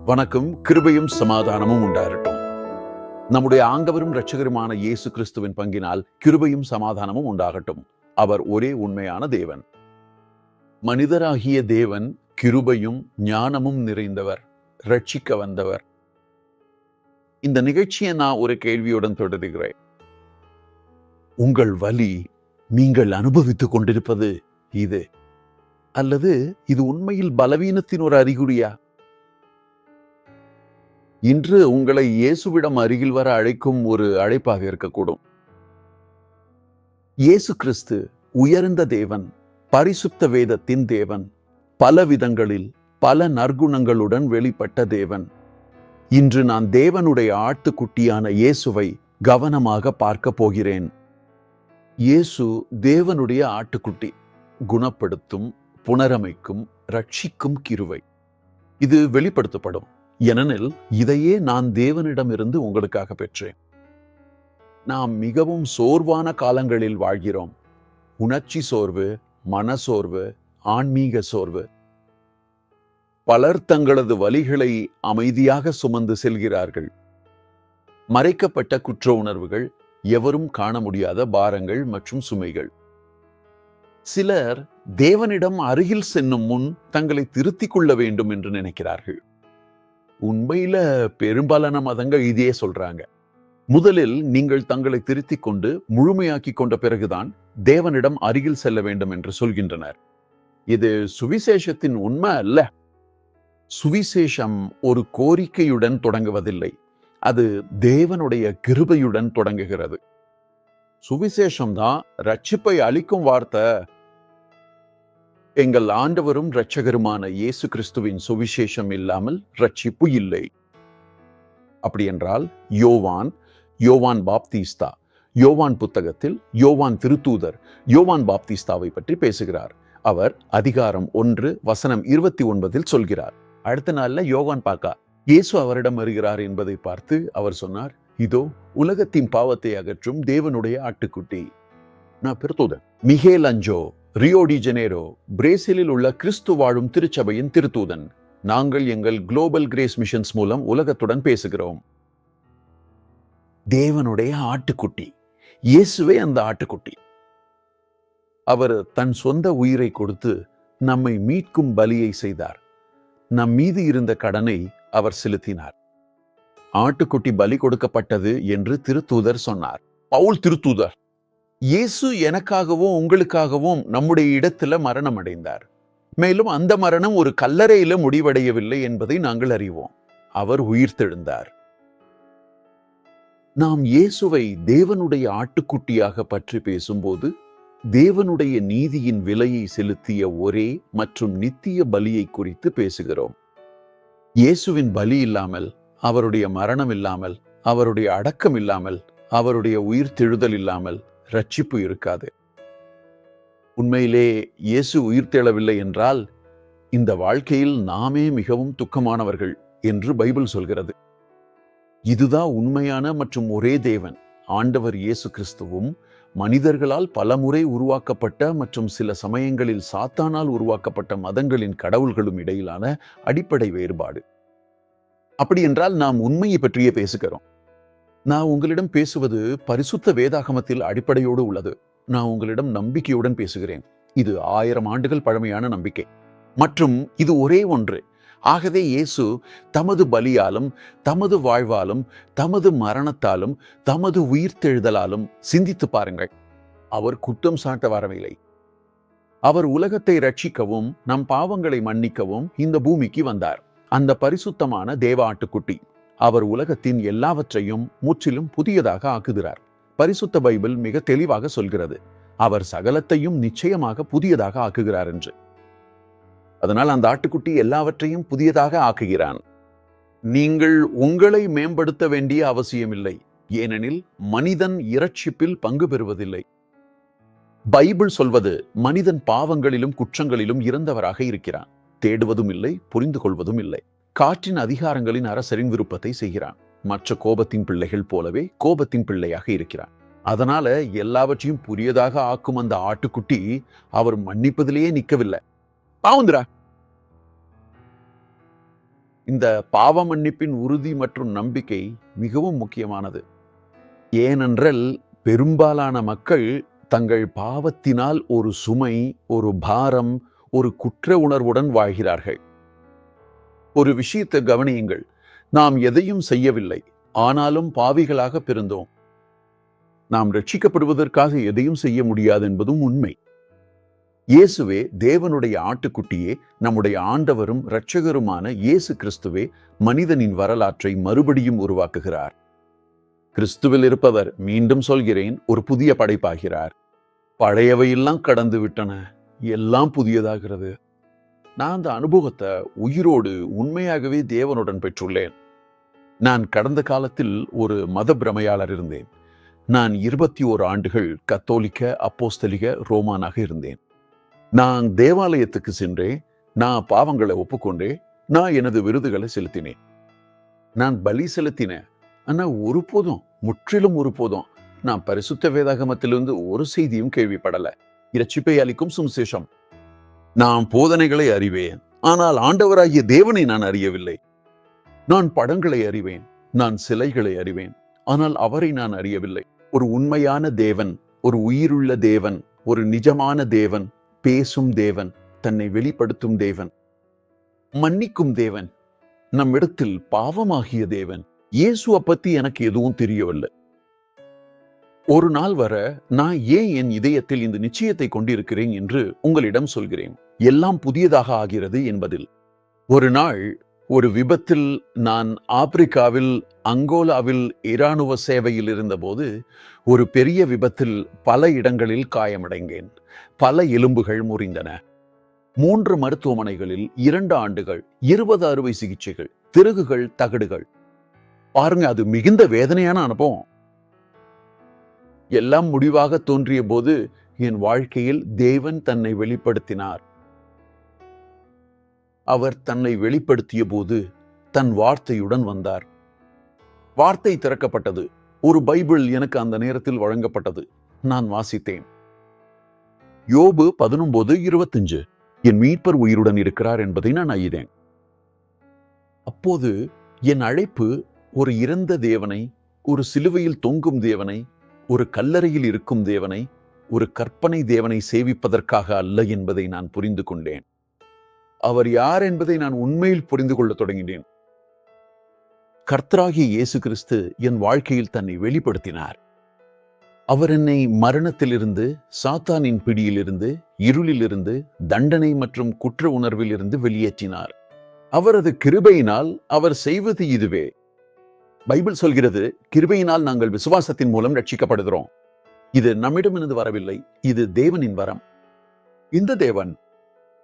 வணக்கம். கிருபையும் சமாதானமும் உண்டாகட்டும். நம்முடைய ஆண்டவரும் இரட்சகருமான இயேசு கிறிஸ்துவின் பங்கினால் கிருபையும் சமாதானமும் உண்டாகட்டும். அவர் ஒரே உண்மையான தேவன். மனிதராகிய தேவன் கிருபையும் ஞானமும் நிறைந்தவர், ரட்சிக்க வந்தவர். இந்த நிகழ்ச்சியை நான் ஒரு கேள்வியுடன் தொடர்கிறேன். உங்கள் வலி நீங்கள் அனுபவித்துக் கொண்டிருப்பது இது, அல்லது இது உண்மையில் பலவீனத்தின் ஒரு அறிகுறியா? இன்று உங்களை இயேசுவிடம் அருகில் வர அழைக்கும் ஒரு அழைப்பாக இருக்கக்கூடும். இயேசு கிறிஸ்து உயர்ந்த தேவன், பரிசுத்த வேதத்தின் தேவன், பல விதங்களில் பல நற்குணங்களுடன் வெளிப்பட்ட தேவன். இன்று நான் தேவனுடைய ஆட்டுக்குட்டியான இயேசுவை கவனமாக பார்க்க போகிறேன். இயேசு தேவனுடைய ஆட்டுக்குட்டி, குணப்படுத்தும், புனரமைக்கும், ரட்சிக்கும் கிருபை. இது வெளிப்படுத்தப்படும். ஏனெனில் இதையே நான் தேவனிடமிருந்து உங்களுக்காக பெற்றேன். நாம் மிகவும் சோர்வான காலங்களில் வாழ்கிறோம். உணர்ச்சி சோர்வு, மனசோர்வு, ஆன்மீக சோர்வு. பலர் தங்களது வலிகளை அமைதியாக சுமந்து செல்கிறார்கள். மறைக்கப்பட்ட குற்ற உணர்வுகள், எவரும் காண முடியாத பாரங்கள் மற்றும் சுமைகள். சிலர் தேவனிடம் அருகில் செல்லும் முன் தங்களை திருத்திக் கொள்ள வேண்டும் என்று நினைக்கிறார்கள். உண்மையில பெரும்பாலான மதங்கள் இதையே சொல்றாங்க. முதலில் நீங்கள் தங்களை திருத்திக் கொண்டு முழுமையாக்கி கொண்ட பிறகுதான் தேவனிடம் அருகில் செல்ல வேண்டும் என்று சொல்கின்றனர். இது சுவிசேஷத்தின் உண்மை அல்ல. சுவிசேஷம் ஒரு கோரிக்கையுடன் தொடங்குவதில்லை, அது தேவனுடைய கிருபையுடன் தொடங்குகிறது. சுவிசேஷம் தான் ரட்சிப்பை அளிக்கும் வார்த்தை. எங்கள் ஆண்டவரும் இரட்சகருமான இயேசு கிறிஸ்துவின் சுவிசேஷம் இல்லாமல் ரட்சிப்பு இல்லை. அப்படி என்றால் யோவான் பாப்தீஸ்தா, யோவான் புத்தகத்தில் யோவான் திருத்தூதர் யோவான் பாப்தீஸ்தாவை பற்றி பேசுகிறார். அவர் அதிகாரம் 1 வசனம் 29 சொல்கிறார். அடுத்த நாள்ல யோவான் பார்க்க இயேசு அவரிடம் வருகிறார் என்பதை பார்த்து அவர் சொன்னார், இதோ உலகத்தின் பாவத்தை அகற்றும் தேவனுடைய ஆட்டுக்குட்டி. நான் திருத்தூதன் மிகேல் அஞ்சோ, ரியோ டி ஜெனேரோ, பிரேசிலில் உள்ள கிறிஸ்து வாழும் திருச்சபையின் திருத்தூதன். நாங்கள் எங்கள் குளோபல் கிரேஸ் மிஷன்ஸ் மூலம் உலகத்துடன் பேசுகிறோம். தேவனுடைய ஆட்டுக்குட்டி, இயேசுவே அந்த ஆட்டுக்குட்டி. அவர் தன் சொந்த உயிரை கொடுத்து நம்மை மீட்கும் பலியை செய்தார். நம் மீது இருந்த கடனை அவர் செலுத்தினார். ஆட்டுக்குட்டி பலி கொடுக்கப்பட்டது என்று திருத்தூதர் சொன்னார். பவுல் திருத்தூதர், இயேசு எனக்காகவும் உங்களுக்காகவும் நம்முடைய இடத்துல மரணம் அடைந்தார். மேலும் அந்த மரணம் ஒரு கல்லறையில முடிவடையவில்லை என்பதை நாங்கள் அறிவோம். அவர் உயிர்த்தெழுந்தார். நாம் இயேசுவை தேவனுடைய ஆட்டுக்குட்டியாக பற்றி பேசும்போது தேவனுடைய நீதியின் விலையை செலுத்திய ஒரே மற்றும் நித்திய பலியை குறித்து பேசுகிறோம். இயேசுவின் பலி இல்லாமல், அவருடைய மரணம் இல்லாமல், அவருடைய அடக்கம் இல்லாமல், அவருடைய உயிர்த்தெழுதல் இல்லாமல் ரட்சிப்பு இருக்காது. உண்மையிலே இயேசு உயிர்த்தெழவில்லை என்றால் இந்த வாழ்க்கையில் நாமே மிகவும் துக்கமானவர்கள் என்று பைபிள் சொல்கிறது. இதுதான் உண்மையான மற்றும் ஒரே தேவன், ஆண்டவர் இயேசு கிறிஸ்துவும் மனிதர்களால் பலமுறை உருவாக்கப்பட்ட மற்றும் சில சமயங்களில் சாத்தானால் உருவாக்கப்பட்ட மதங்களின் கடவுள்களும் இடையிலான அடிப்படை வேறுபாடு. அப்படி என்றால் நாம் உண்மையை பற்றியே பேசுகிறோம். நான் உங்களிடம் பேசுவது பரிசுத்த வேதாகமத்தில் அடிப்படையோடு உள்ளது. நான் உங்களிடம் நம்பிக்கையுடன் பேசுகிறேன். இது 1000 ஆண்டுகள் பழமையான நம்பிக்கை மற்றும் இது ஒரே ஒன்று. ஆகவே இயேசு தமது பலியாலும், தமது வாழ்வாலும், தமது மரணத்தாலும், தமது உயிர்த்தெழுதலாலும் சிந்தித்து பாருங்கள். அவர் குற்றம் சாட்ட வரவில்லை. அவர் உலகத்தை ரட்சிக்கவும் நம் பாவங்களை மன்னிக்கவும் இந்த பூமிக்கு வந்தார். அந்த பரிசுத்தமான தேவ ஆட்டுக்குட்டி. அவர் உலகத்தின் எல்லாவற்றையும் முற்றிலும் புதியதாக ஆக்குகிறார். பரிசுத்த பைபிள் மிக தெளிவாக சொல்கிறது, அவர் சகலத்தையும் நிச்சயமாக புதியதாக ஆக்குகிறார் என்று. அதனால் அந்த ஆட்டுக்குட்டி எல்லாவற்றையும் புதியதாக ஆக்குகிறான். நீங்கள் உங்களை மேம்படுத்த வேண்டிய அவசியமில்லை, ஏனெனில் மனிதன் இரட்சிப்பில் பங்கு பெறுவதில்லை. பைபிள் சொல்வது மனிதன் பாவங்களிலும் குற்றங்களிலும் இறந்தவராக இருக்கிறான். தேடுவதும் இல்லை, புரிந்து கொள்வதும் இல்லை. காற்றின் அதிகாரங்களின் அரசரின் விருப்பத்தை செய்கிறான். மற்ற கோபத்தின் பிள்ளைகள் போலவே கோபத்தின் பிள்ளையாக இருக்கிறான். அதனால எல்லாவற்றையும் புதியதாக ஆக்கும் அந்த ஆட்டுக்குட்டி அவர் மன்னிப்பதிலேயே நிற்கவில்லை. பாவுந்திரா இந்த பாவ மன்னிப்பின் உறுதி மற்றும் நம்பிக்கை மிகவும் முக்கியமானது. ஏனென்றால் பெரும்பாலான மக்கள் தங்கள் பாவத்தினால் ஒரு சுமை, ஒரு பாரம், ஒரு குற்ற உணர்வுடன் வாழ்கிறார்கள். ஒரு விஷயத்தை கவனியுங்கள். நாம் எதையும் செய்யவில்லை, ஆனாலும் பாவிகளாக பிறந்தோம். நாம் ரட்சிக்கப்படுவதற்காக எதையும் செய்ய முடியாது என்பதும் உண்மை. இயேசுவே, தேவனுடைய ஆட்டுக்குட்டியே, நம்முடைய ஆண்டவரும் இரட்சகருமான இயேசு கிறிஸ்துவே மனிதனின் வரலாற்றை மறுபடியும் உருவாக்குகிறார். கிறிஸ்துவில் இருப்பவர், மீண்டும் சொல்கிறேன், ஒரு புதிய படைப்பாகிறார். பழையவையெல்லாம் கடந்து விட்டன, எல்லாம் புதியதாகிறது. நான் அந்த அனுபவத்தை உயிரோடு உண்மையாகவே தேவனுடன் பெற்றுள்ளேன். நான் கடந்த காலத்தில் ஒரு மத பிரமையாளர் இருந்தேன். நான் 21 ஆண்டுகள் கத்தோலிக்க அப்போஸ்தலிக ரோமானாக இருந்தேன். நான் தேவாலயத்துக்கு சென்றேன். நான் பாவங்களை ஒப்புக்கொண்டேன். நான் எனது விருதுகளை செலுத்தினேன். நான் பலி செலுத்தினேன். ஆனா ஒருபோதும், முற்றிலும் ஒருபோதும் நான் பரிசுத்த வேதாகமத்திலிருந்து ஒரு செய்தியும் கேள்விப்படல. இரட்சிப்பை அளிக்கும் சுவிசேஷம். நான் போதனைகளை அறிவேன், ஆனால் ஆண்டவராகிய தேவனை நான் அறியவில்லை. நான் படங்களை அறிவேன், நான் சிலைகளை அறிவேன், ஆனால் அவரை நான் அறியவில்லை. ஒரு உண்மையான தேவன், ஒரு உயிருள்ள தேவன், ஒரு நிஜமான தேவன், பேசும் தேவன், தன்னை வெளிப்படுத்தும் தேவன், மன்னிக்கும் தேவன், நம்மிடத்தில் பாவமாகிய தேவன். இயேசுவை பத்தி எனக்கு எதுவும் தெரியவில்லை. ஒரு நாள் வர நான் ஏன் என் இதயத்தில் இந்த நிச்சயத்தை கொண்டிருக்கிறேன் என்று உங்களிடம் சொல்கிறேன். எல்லாம் புதியதாக ஆகிறது என்பதில். ஒரு நாள் ஒரு விபத்தில் நான் ஆப்பிரிக்காவில் அங்கோலாவில் இராணுவ சேவையில் இருந்தபோது ஒரு பெரிய விபத்தில் பல இடங்களில் காயமடைந்தேன். பல எலும்புகள் முறிந்தன. 3 மருத்துவமனைகளில் 2 ஆண்டுகள், 20 அறுவை சிகிச்சைகள், திருகுகள், தகடுகள். பாருங்க, அது மிகுந்த வேதனையான அனுபவம். எல்லாம் முடிவாக தோன்றிய போது என் வாழ்க்கையில் தேவன் தன்னை வெளிப்படுத்தினார். அவர் தன்னை வெளிப்படுத்திய போது தன் வார்த்தையுடன் வந்தார். வார்த்தை திறக்கப்பட்டது. ஒரு பைபிள் எனக்கு அந்த நேரத்தில் வழங்கப்பட்டது. நான் வாசித்தேன். யோபு 19:25. என் மீட்பர் உயிருடன் இருக்கிறார் என்பதை நான் அறிந்தேன். அப்போது என் அழைப்பு ஒரு இறந்த தேவனை, ஒரு சிலுவையில் தொங்கும் தேவனை, ஒரு கல்லறையில் இருக்கும் தேவனை, ஒரு கற்பனை தேவனை சேவிப்பதற்காக அல்ல என்பதை நான் புரிந்து கொண்டேன். அவர் யார் என்பதை நான் உண்மையில் புரிந்து கொள்ள தொடங்கினேன். கர்த்தராகிய இயேசு கிறிஸ்து என் வாழ்க்கையில் தன்னை வெளிப்படுத்தினார். அவர் என்னை மரணத்திலிருந்து, சாத்தானின் பிடியிலிருந்து, இருளிலிருந்து, தண்டனை மற்றும் குற்ற உணர்வில் இருந்து வெளியேற்றினார். அவரது கிருபையினால் அவர் செய்வது இதுவே. பைபிள் சொல்கிறது, கிருபையினால் நாங்கள் விசுவாசத்தின் மூலம் ரட்சிக்கப்படுகிறோம். இது நம்மிடமிருந்து வரவில்லை, இது தேவனின் வரம். இந்த தேவன்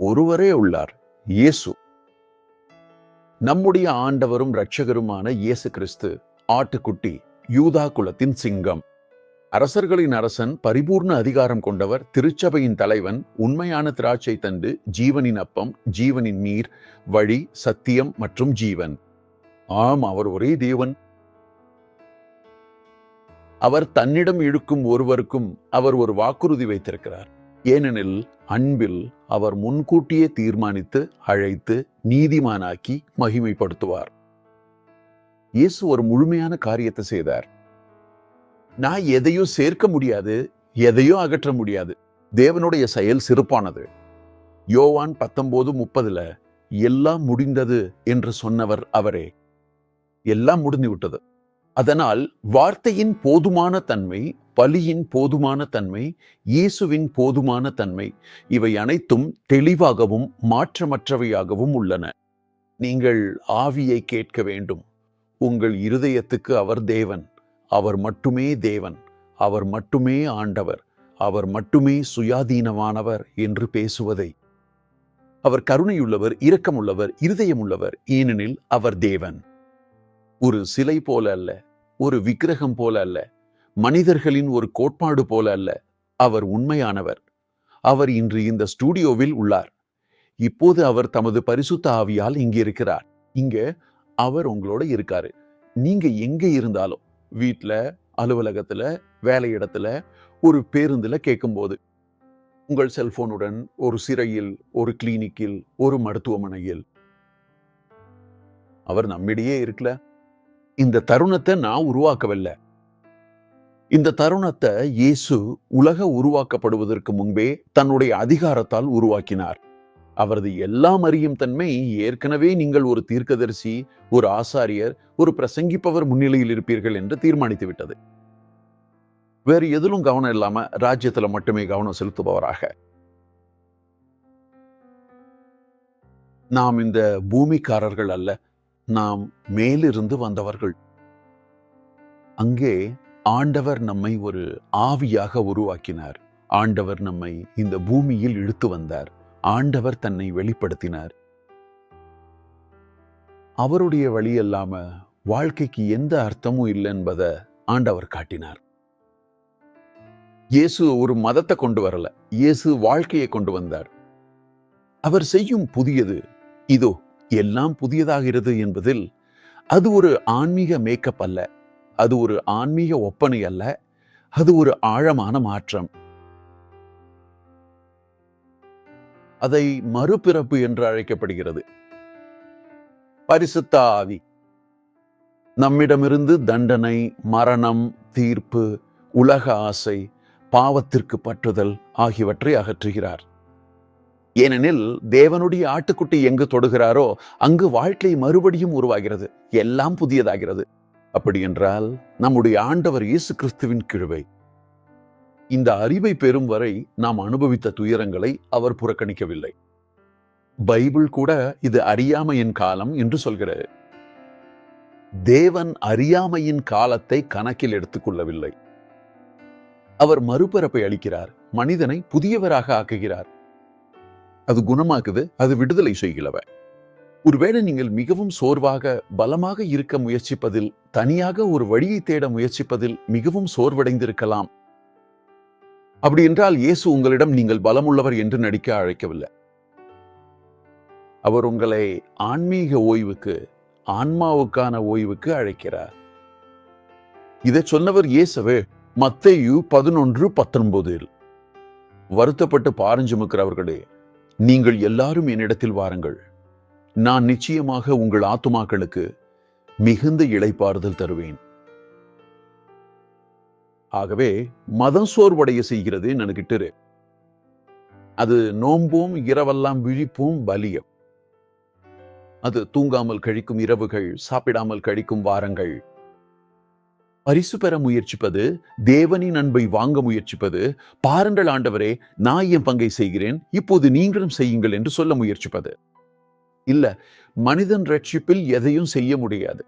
ஒருவரே உள்ளார், இயேசு. நம்முடைய ஆண்டவரும் இரட்சகருமான இயேசு கிறிஸ்து, ஆட்டுக்குட்டி, யூதா குலத்தின் சிங்கம், அரசர்களின் அரசன், பரிபூர்ண அதிகாரம் கொண்டவர், திருச்சபையின் தலைவன், உண்மையான திராட்சை தண்டு, ஜீவனின் அப்பம், ஜீவனின் நீர், வழி, சத்தியம் மற்றும் ஜீவன். ஆம், அவர் ஒரே தேவன். அவர் தன்னிடம் இழுக்கும் ஒருவருக்கும் அவர் ஒரு வாக்குறுதி வைத்திருக்கிறார். ஏனெனில் அன்பில் அவர் முன்கூட்டியே தீர்மானித்து அழைத்து நீதிமானாக்கி மகிமைப்படுத்துவார். இயேசு ஒரு முழுமையான காரியத்தை செய்தார். நான் எதையோ சேர்க்க முடியாது, எதையோ அகற்ற முடியாது. தேவனுடைய செயல் சிறப்பானது. யோவான் 19:30 எல்லாம் முடிந்தது என்று சொன்னவர் அவரே. எல்லாம் முடிந்து விட்டது. அதனால் வார்த்தையின் போதுமான தன்மை, பலியின் போதுமான தன்மை, இயேசுவின் போதுமான தன்மை, இவை அனைத்தும் தெளிவாகவும் மாற்றமற்றவையாகவும் உள்ளன. நீங்கள் ஆவியை கேட்க வேண்டும். உங்கள் இருதயத்துக்கு அவர் தேவன். அவர் மட்டுமே தேவன். அவர் மட்டுமே ஆண்டவர். அவர் மட்டுமே சுயாதீனமானவர் என்று பேசுவதை. அவர் கருணையுள்ளவர், இரக்கமுள்ளவர், இருதயமுள்ளவர். ஏனெனில் அவர் தேவன். ஒரு சிலை போல அல்ல, ஒரு விக்கிரகம் போல அல்ல, மனிதர்களின் ஒரு கோட்பாடு போல அல்ல. அவர் உண்மையானவர். அவர் இன்று இந்த ஸ்டூடியோவில் உள்ளார். இப்போது அவர் தமது பரிசுத்த ஆவியால் இங்கே இருக்கிறார். இங்க அவர் உங்களோட இருக்காரு. நீங்க எங்க இருந்தாலும், வீட்டுல, அலுவலகத்துல, வேலையிடத்துல, ஒரு பேருந்துல கேட்கும்போது, உங்கள் செல்போனுடன், ஒரு சிறையில், ஒரு கிளினிக்கில், ஒரு மருத்துவமனையில், அவர் நம்மிடையே இருக்கல. இந்த தருணத்தை நான் உருவாக்கவில்லை. இந்த தருணத்தை இயேசு உலக உருவாக்கப்படுவதற்கு முன்பே தன்னுடைய அதிகாரத்தால் உருவாக்கினார். அவரது எல்லாம் அறியும் தன்மை ஏற்கனவே நீங்கள் ஒரு தீர்க்கதரிசி, ஒரு ஆசாரியர், ஒரு பிரசங்கிப்பவர் முன்னிலையில் இருப்பீர்கள் என்று தீர்மானித்து விட்டது. வேறு எதிலும் கவனம் இல்லாம ராஜ்யத்துல மட்டுமே கவனம் செலுத்துபவராக. நாம் இந்த பூமிக்காரர்கள் அல்ல, நாம் மேலிருந்து வந்தவர்கள். அங்கே ஆண்டவர் நம்மை ஒரு ஆவியாக உருவாக்கினார். ஆண்டவர் நம்மை இந்த பூமியில் இழுத்து வந்தார். ஆண்டவர் தன்னை வெளிப்படுத்தினார். அவருடைய வழி இல்லாம வாழ்க்கைக்கு எந்த அர்த்தமும் இல்லை என்பதை ஆண்டவர் காட்டினார். இயேசு ஒரு மதத்தை கொண்டு வரல, இயேசு வாழ்க்கையை கொண்டு வந்தார். அவர் செய்யும் புதியது இதோ எல்லாம் புதியதாகிறது என்பதில் அது ஒரு ஆன்மீக மேக்கப் அல்ல, அது ஒரு ஆன்மீக ஒப்பனை அல்ல, அது ஒரு ஆழமான மாற்றம். அதை மறுபிறப்பு என்று அழைக்கப்படுகிறது. பரிசுத்த ஆவி நம்மிடமிருந்து தண்டனை, மரணம், தீர்ப்பு, உலக ஆசை, பாவத்திற்கு பற்றுதல் ஆகியவற்றை அகற்றுகிறார். ஏனெனில் தேவனுடைய ஆட்டுக்குட்டி எங்கு தொடுகிறாரோ அங்கு வாழ்க்கை மறுபடியும் உருவாகிறது, எல்லாம் புதியதாகிறது. அப்படி என்றால் நம்முடைய ஆண்டவர் இயேசு கிறிஸ்துவின் கிருபை. இந்த அறிவை பெறும் வரை நாம் அனுபவித்த துயரங்களை அவர் புறக்கணிக்கவில்லை. பைபிள் கூட இது அறியாமையின் காலம் என்று சொல்கிறது. தேவன் அறியாமையின் காலத்தை கணக்கில் எடுத்துக் கொள்ளவில்லை. அவர் மறுபிறப்பை அளிக்கிறார், மனிதனை புதியவராக ஆக்குகிறார். அது குணமாக்குது, அது விடுதலை செய்கிறவ. ஒருவேளை நீங்கள் மிகவும் சோர்வாக பலமாக இருக்க முயற்சிப்பதில், தனியாக ஒரு வழியை தேட முயற்சிப்பதில் மிகவும் சோர்வடைந்திருக்கலாம். அப்படி என்றால் இயேசு உங்களிடம் நீங்கள் பலமுள்ளவர் என்று நடிக்க அழைக்கவில்லை. அவர் உங்களை ஆன்மீக ஓய்வுக்கு, ஆன்மாவுக்கான ஓய்வுக்கு அழைக்கிறார். இதை சொன்னவர் இயேசுவே. மத்தேயு 11:19 வருத்தப்பட்டு பாரஞ்சுமக்கிறவர்களே, நீங்கள் எல்லாரும் என்னிடத்தில் வாருங்கள், நான் நிச்சயமாக உங்கள் ஆத்துமாக்களுக்கு மிகுந்த இளைப்பாறுதல் தருவேன். ஆகவே மதம் சோர்வடைய செய்கிறது நினைக்கிட்டு, அது நோம்பும் இரவெல்லாம் விழிப்பும் பலியம். அது தூங்காமல் கழிக்கும் இரவுகள், சாப்பிடாமல் கழிக்கும் வாரங்கள். பரிசு பெற முயற்சிப்பது, தேவனின் அன்பை வாங்க முயற்சிப்பது, பாருங்கள் ஆண்டவரே நான் என் பங்கை செய்கிறேன், இப்போது நீங்களும் செய்யுங்கள் என்று சொல்ல முயற்சிப்பது இல்ல. மனிதன் ரட்சிப்பில் எதையும் செய்ய முடியாது.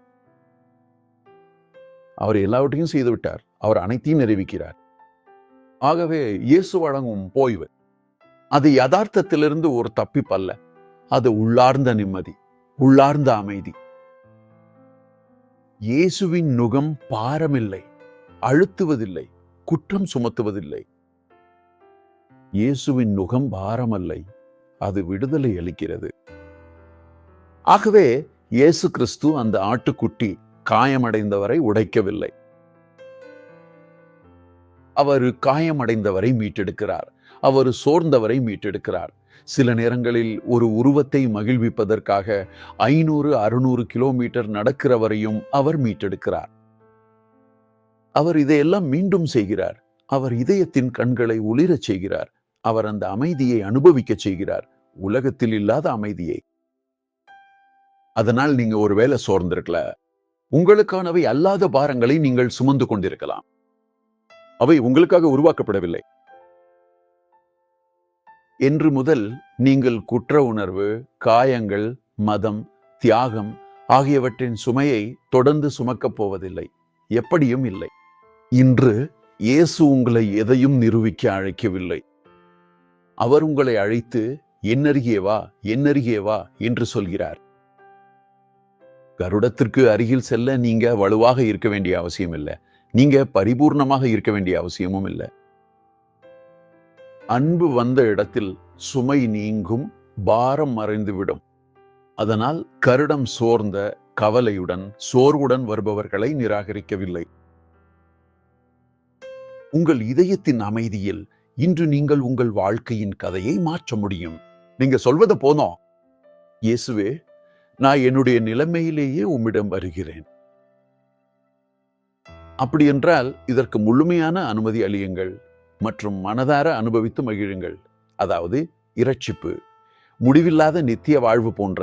அவர் எல்லாவற்றையும் செய்து விட்டார். அவர் அனைத்தையும் நிறைவேற்றார். ஆகவே இயேசு வழங்கும் ஓய்வு அது யதார்த்தத்திலிருந்து ஒரு தப்பிப்பல்ல, அது உள்ளார்ந்த நிம்மதி, உள்ளார்ந்த அமைதி. இயேசுவின் நுகம் பாரமில்லை, அழுத்துவதில்லை, குற்றம் சுமத்துவதில்லை. இயேசுவின் நுகம் பாரமல்லை, அது விடுதலை அளிக்கிறது. ஆகவே இயேசு கிறிஸ்து அந்த ஆட்டுக்குட்டி காயமடைந்தவரை உடைக்கவில்லை. அவர் காயமடைந்தவரை மீட்டெடுக்கிறார். அவர் சோர்ந்தவரை மீட்டெடுக்கிறார். சில நேரங்களில் ஒரு உருவத்தை மகிழ்விப்பதற்காக 500-600 கிலோமீட்டர் நடக்கிறவரையும் அவர் மீட்டெடுக்கிறார். அவர் இதையெல்லாம் மீண்டும் செய்கிறார். அவர் இதயத்தின் கண்களை ஒளிரச் செய்கிறார். அவர் அந்த அமைதியை அனுபவிக்க செய்கிறார், உலகத்தில் இல்லாத அமைதியை. அதனால் நீங்க ஒருவேளை சோர்ந்திருக்கல, உங்களுக்கானவை அல்லாத பாரங்களை நீங்கள் சுமந்து கொண்டிருக்கலாம். அவை உங்களுக்காக உருவாக்கப்படவில்லை. என்று முதல் நீங்கள் குற்ற உணர்வு, காயங்கள், மதம், தியாகம் ஆகியவற்றின் சுமையை தொடர்ந்து சுமக்கப் போவதில்லை, எப்படியும் இல்லை. இன்று இயேசு உங்களை எதையும் நிரூபிக்க அழைக்கவில்லை. அவர் உங்களை அழைத்து என்னருகே வா, என்னருகே வா என்று சொல்கிறார். கருடத்திற்கு அருகில் செல்ல நீங்க வலுவாக இருக்க வேண்டிய அவசியம் இல்லை. நீங்க பரிபூர்ணமாக இருக்க வேண்டிய அவசியமும் இல்லை. அன்பு வந்த இடத்தில் சுமை நீங்கும், பாரம் மறைந்துவிடும். அதனால் கருடம் சோர்ந்த கவலையுடன், சோர்வுடன் வருபவர்களை நிராகரிக்கவில்லை. உங்கள் இதயத்தின் அமைதியில் இன்று நீங்கள் உங்கள் வாழ்க்கையின் கதையை மாற்ற முடியும். நீங்க சொல்வது போனோம், இயேசுவே நான் என்னுடைய நிலைமையிலேயே உம்மிடம் வருகிறேன். அப்படி என்றால் இதற்கு முழுமையான அனுமதி அளியுங்கள் மற்றும் மனதார அனுபவித்து மகிழுங்கள். அதாவது இரட்சிப்பு, முடிவில்லாத நித்திய வாழ்வு போன்ற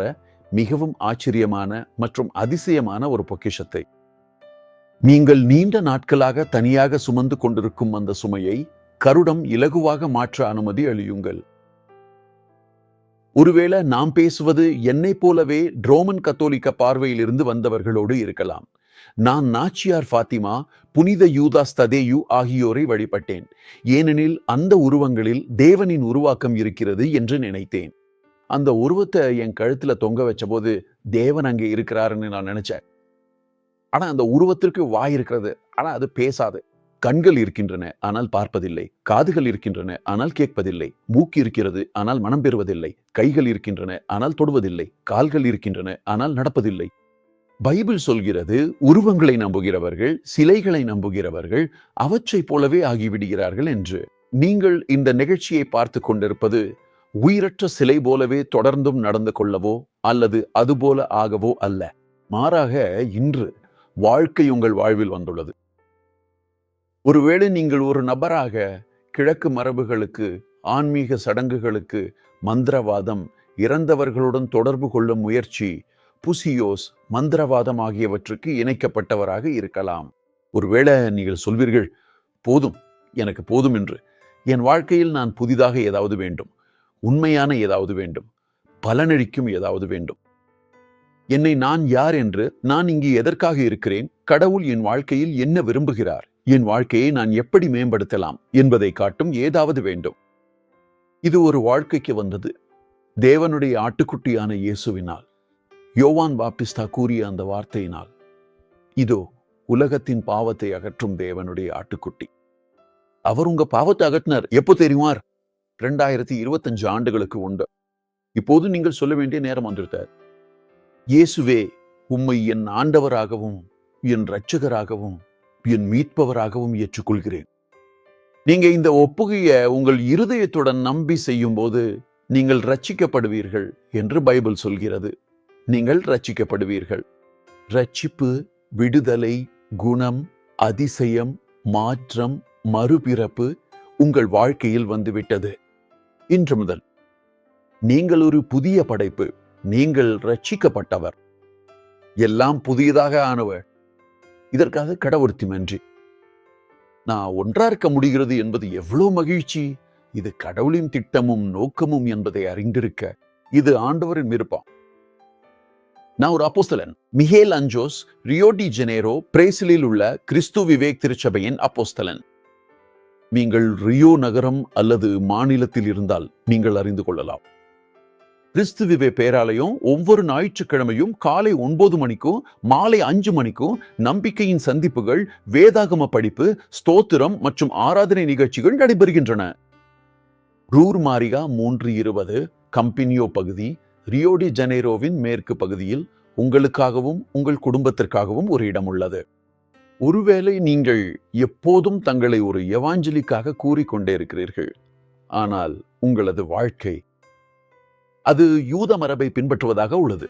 மிகவும் ஆச்சரியமான மற்றும் அதிசயமான ஒரு பொக்கிஷத்தை. நீங்கள் நீண்ட நாட்களாக தனியாக சுமந்து கொண்டிருக்கும் அந்த சுமையை கருடம் இலகுவாக மாற்ற அனுமதி அளியுங்கள். ஒருவேளை நாம் பேசுவது என்னை போலவே ரோமன் கத்தோலிக்க பார்வையில் இருந்து வந்தவர்களோடு இருக்கலாம். நான் நாச்சியார் ஃபாத்திமா, புனித யூதாஸ் ததேயு ஆகியோரை வழிபட்டேன், ஏனெனில் அந்த உருவங்களில் தேவனின் உருவாக்கம் இருக்கிறது என்று நினைத்தேன். அந்த உருவத்தை என் கழுத்துல தொங்க வச்ச போது தேவன் அங்கே இருக்கிறாருன்னு நான் நினைச்சேன். ஆனா அந்த உருவத்திற்கு வாய் இருக்கிறது, ஆனா அது பேசாது. கண்கள் இருக்கின்றன, ஆனால் பார்ப்பதில்லை. காதுகள் இருக்கின்றன, ஆனால் கேட்பதில்லை. மூக்கு இருக்கிறது, ஆனால் மனம் பெறுவதில்லை. கைகள் இருக்கின்றன, ஆனால் தொடுவதில்லை. கால்கள் இருக்கின்றன, ஆனால் நடப்பதில்லை. பைபிள் சொல்கிறது, உருவங்களை நம்புகிறவர்கள், சிலைகளை நம்புகிறவர்கள் அவற்றை போலவே ஆகிவிடுகிறார்கள் என்று. நீங்கள் இந்த நிகழ்ச்சியை பார்த்து கொண்டிருப்பது உயிரற்ற சிலை போலவே தொடர்ந்தும் நடந்து கொள்ளவோ அல்லது அதுபோல ஆகவோ அல்ல. மாறாக இன்று வாழ்க்கை உங்கள் வாழ்வில் வந்துள்ளது. ஒருவேளை நீங்கள் ஒரு நபராக கிழக்கு மரபுகளுக்கு, ஆன்மீக சடங்குகளுக்கு, மந்திரவாதம், இறந்தவர்களுடன் தொடர்பு கொள்ளும் முயற்சி, புசியோஸ், மந்திரவாதம் ஆகியவற்றுக்கு இணைக்கப்பட்டவராக இருக்கலாம். ஒருவேளை நீங்கள் சொல்வீர்கள், போதும், எனக்கு போதும் என்று. என் வாழ்க்கையில் நான் புதிதாக ஏதாவது வேண்டும், உண்மையான ஏதாவது வேண்டும், பலனளிக்கும் ஏதாவது வேண்டும். என்னை நான் யார் என்று, நான் இங்கு எதற்காக இருக்கிறேன், கடவுள் என் வாழ்க்கையில் என்ன விரும்புகிறார், என் வாழ்க்கையை நான் எப்படி மேம்படுத்தலாம் என்பதை காட்டும் ஏதாவது வேண்டும். இது ஒரு வாழ்க்கைக்கு வந்தது தேவனுடைய ஆட்டுக்குட்டியான இயேசுவினால். யோவான் பாப்டிஸ்தா கூறிய அந்த வார்த்தையினால், இதோ உலகத்தின் பாவத்தை அகற்றும் தேவனுடைய ஆட்டுக்குட்டி. அவர் உங்க பாவத்தை அகற்றினார். எப்போ தெரியுமார்? 2025 ஆண்டுகளுக்கு உண்டு. இப்போது நீங்கள் சொல்ல வேண்டிய நேரம் வந்துவிட்டார். இயேசுவே, உம்மை என் ஆண்டவராகவும் என் இரட்சகராகவும் என் மீட்பவராகவும் ஏற்றுக்கொள்கிறேன். நீங்க இந்த ஒப்புகையை உங்கள் இருதயத்துடன் நம்பி செய்யும் போது நீங்கள் ரட்சிக்கப்படுவீர்கள் என்று பைபிள் சொல்கிறது. நீங்கள் ரட்சிக்கப்படுவீர்கள். ரட்சிப்பு, விடுதலை, குணம், அதிசயம், மாற்றம், மறுபிறப்பு உங்கள் வாழ்க்கையில் வந்துவிட்டது. இன்று முதல் நீங்கள் ஒரு புதிய படைப்பு. நீங்கள் ரட்சிக்கப்பட்டவர். எல்லாம் புதியதாக ஆனவர். இதற்காக கடவுளுக்கு நன்றி. நான் ஒன்றா இருக்க முடிகிறது என்பது எவ்வளவு மகிழ்ச்சி. இது கடவுளின் திட்டமும் நோக்கமும் என்பதை அறிந்திருக்க இது ஆண்டவரின் விருப்பம். நான் ஒரு அப்போஸ்தலன். மிகேல் அஞ்சோஸ், ரியோ டி ஜெனேரோ, பிரேசிலில் உள்ள கிறிஸ்து விவேக் திருச்சபையின் அப்போஸ்தலன். நீங்கள் ரியோ நகரம் அல்லது மாநிலத்தில் இருந்தால் நீங்கள் அறிந்து கொள்ளலாம். கிறிஸ்து விவேக் பேராலயம் ஒவ்வொரு ஞாயிற்றுக்கிழமையும் காலை 9 மணிக்கும் மாலை 5 மணிக்கும் நம்பிக்கையின் சந்திப்புகள், வேதாகம படிப்பு, ஸ்தோத்திரம் மற்றும் ஆராதனை நிகழ்ச்சிகள் நடைபெறுகின்றன. ரூர் மாரிகா 320 கம்பினியோ பகுதி, ரியோ டி ஜனேரோவின் மேற்கு பகுதியில் உங்களுக்காகவும் உங்கள் குடும்பத்திற்காகவும் ஒரு இடம் உள்ளது. ஒருவேளை நீங்கள் எப்போதும் தங்களை ஒரு எவாஞ்சலிக்காக கூறிக்கொண்டே இருக்கிறீர்கள், ஆனால் உங்களது வாழ்க்கை அது யூத மரபை பின்பற்றுவதாக உள்ளது.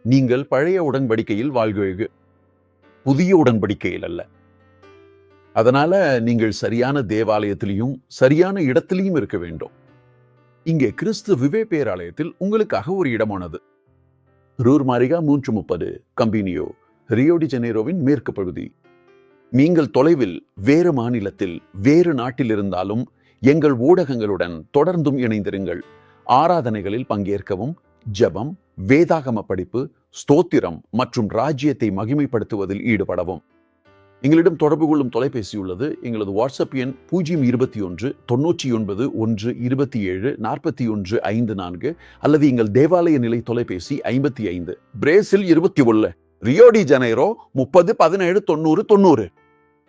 நீங்கள் பழைய உடன்படிக்கையில் வாழ்கிறீர்கள், புதிய உடன்படிக்கையில் அல்ல. அதனால நீங்கள் சரியான தேவாலயத்திலையும் சரியான இடத்திலையும் இருக்க வேண்டும். இங்கே கிறிஸ்து விவேக் பேராலயத்தில் உங்களுக்காக ஒரு இடமானது. ரூர் மாரிகா 330 கம்பினியோ, ரியோ டி ஜெனேரோவின் மேற்கு பகுதி. நீங்கள் தொலைவில் வேறு மாநிலத்தில் வேறு நாட்டில் இருந்தாலும் எங்கள் ஊடகங்களுடன் தொடர்ந்தும் இணைந்திருங்கள். ஆராதனைகளில் பங்கேற்கவும், ஜெபம், வேதாகம படிப்பு, ஸ்தோத்திரம் மற்றும் ராஜ்யத்தை மகிமைப்படுத்துவதில் ஈடுபடவும். எங்களிடம் தொடர்பு கொள்ளும் தொலைபேசி உள்ளது. எங்களது வாட்ஸ்அப் எண் 021 99 1 27 41 54 அல்லது எங்கள் தேவாலய நிலை தொலைபேசி 55. Brazil 21, Rio de Janeiro 30 17 90 90.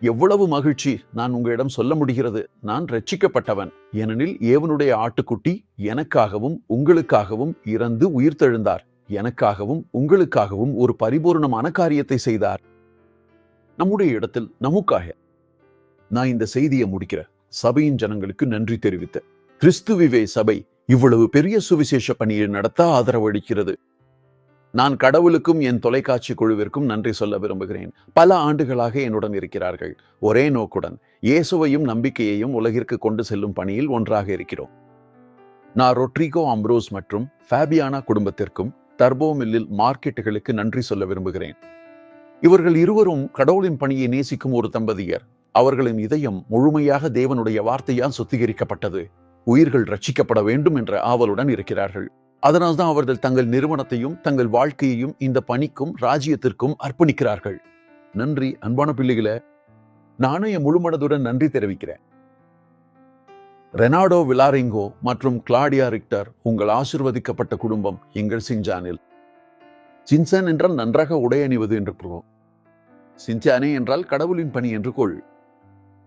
எவ்வளவு மகிழ்ச்சி நான் உங்களிடம் சொல்ல முடிகிறது. நான் ரட்சிக்கப்பட்டவன், ஏனெனில் ஏவனுடைய ஆட்டுக்குட்டி எனக்காகவும் உங்களுக்காகவும் இறந்து உயிர்த்தெழுந்தார். எனக்காகவும் உங்களுக்காகவும் ஒரு பரிபூர்ணமான காரியத்தை செய்தார். நம்முடைய இடத்தில் நமக்காக. நான் இந்த செய்தியை முடிக்கிற சபையின் ஜனங்களுக்கு நன்றி தெரிவித்த கிறிஸ்துவிவே சபை இவ்வளவு பெரிய சுவிசேஷ பணியை நடத்த ஆதரவு அளிக்கிறது. நான் கடவுளுக்கும் என் தொலைக்காட்சி குழுவிற்கும் நன்றி சொல்ல விரும்புகிறேன். பல ஆண்டுகளாக என்னுடன் இருக்கிறார்கள். ஒரே நோக்குடன் இயேசுவையும் நம்பிக்கையையும் உலகிற்கு கொண்டு செல்லும் பணியில் ஒன்றாக இருக்கிறோம். நான் ரொட்ரிகோ அம்ப்ரோஸ் மற்றும் ஃபேபியானா குடும்பத்திற்கும் டர்போ மில்லில் மார்க்கெட்டுகளுக்கு நன்றி சொல்ல விரும்புகிறேன். இவர்கள் இருவரும் கடவுளின் பணியை நேசிக்கும் ஒரு தம்பதியர். அவர்களின் இதயம் முழுமையாக தேவனுடைய வார்த்தையால் சுத்திகரிக்கப்பட்டது. உயிர்கள் ரட்சிக்கப்பட வேண்டும் என்ற ஆவலுடன் இருக்கிறார்கள். அதனால்தான் அவர்கள் தங்கள் நிறுவனத்தையும் தங்கள் வாழ்க்கையையும் இந்த பணிக்கும் ராஜ்யத்திற்கும் அர்ப்பணிக்கிறார்கள். நன்றி அன்பான பிள்ளைகளே. நானும் என் முழுமனதுடன் நன்றி தெரிவிக்கிறேன். ரெனாடோ விலாரிங்கோ மற்றும் கிளாடியா ரிக்டர் உங்கள் ஆசிர்வதிக்கப்பட்ட குடும்பம் எங்கள் சின்சானில். சின்சான் என்றால் நன்றாக உடை அணிவது என்று பொருள். சின்சானே என்றால் கடவுளின் பணி என்று கொள்.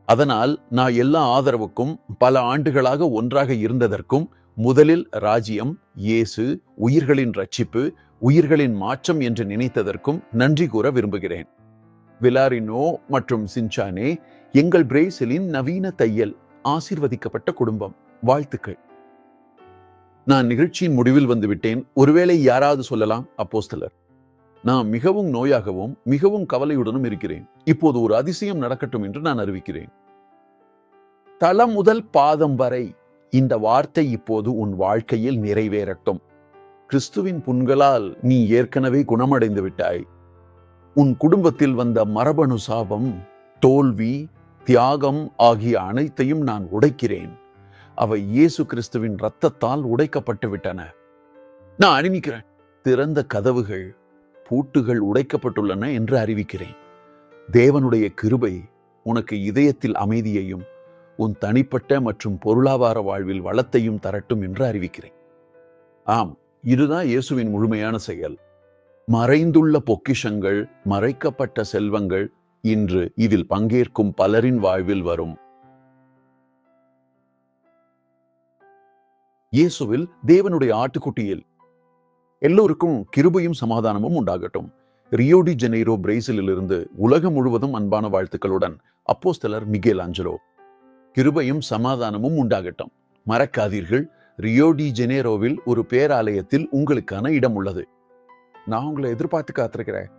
அதனால் நான் எல்லா ஆதரவுக்கும் பல ஆண்டுகளாக ஒன்றாக இருந்ததற்கும் முதலில் ராஜ்யம், இயேசு, உயிர்களின் ரட்சிப்பு, உயிர்களின் மாற்றம் என்று நினைத்ததற்கும் நன்றி கூற விரும்புகிறேன். விலாரினோ மற்றும் சின்சானே எங்கள் பிரேசிலின் நவீன தையல் ஆசீர்வதிக்கப்பட்ட குடும்பம். வாழ்த்துக்கள். நான் நிகழ்ச்சியின் முடிவில் வந்துவிட்டேன். ஒருவேளை யாராவது சொல்லலாம், அப்போஸ்தலர், நான் மிகவும் நோயாகவும் மிகவும் கவலையுடனும் இருக்கிறேன். இப்போது ஒரு அதிசயம் நடக்கட்டும் என்று நான் அறிவிக்கிறேன். தலம் முதல் பாதம் வரை இந்த வார்த்தை இப்போது உன் வாழ்க்கையில் நிறைவேறட்டும். கிறிஸ்துவின் புண்களால் நீ ஏற்கனவே குணமடைந்து விட்டாய். உன் குடும்பத்தில் வந்த மரபணு சாபம், தோல்வி, தியாகம் ஆகிய அனைத்தையும் நான் உடைக்கிறேன். அவை இயேசு கிறிஸ்துவின் இரத்தத்தால் உடைக்கப்பட்டு விட்டன. நான் அறிவிக்கிறேன், திறந்த கதவுகள், பூட்டுகள் உடைக்கப்பட்டுள்ளன என்று அறிவிக்கிறேன். தேவனுடைய கிருபை உனக்கு இதயத்தில் அமைதியையும் உன் தனிப்பட்ட மற்றும் பொருளாதார வாழ்வில் வளத்தையும் தரட்டும் என்று அறிவிக்கிறேன். ஆம், இதுதான் இயேசுவின் முழுமையான செயல். மறைந்துள்ள பொக்கிஷங்கள், மறைக்கப்பட்ட செல்வங்கள் இன்று இதில் பங்கேற்கும் பலரின் வாழ்வில் வரும். இயேசுவில், தேவனுடைய ஆட்டுக்குட்டியில் எல்லோருக்கும் கிருபையும் சமாதானமும் உண்டாகட்டும். ரியோ டி ஜெனீரோ, பிரேசிலிலிருந்து உலகம் முழுவதும் அன்பான வாழ்த்துக்களுடன் அப்போஸ்தலர் மிகேல் ஆஞ்சலோ. கிருபையும் சமாதானமும் உண்டாகட்டும். மறக்காதீர்கள், ரியோ டி ஜெனேரோவில் ஒரு பேராலயத்தில் உங்களுக்கான இடம் உள்ளது. நான் உங்களை எதிர்பார்த்து காத்திருக்கிறேன்.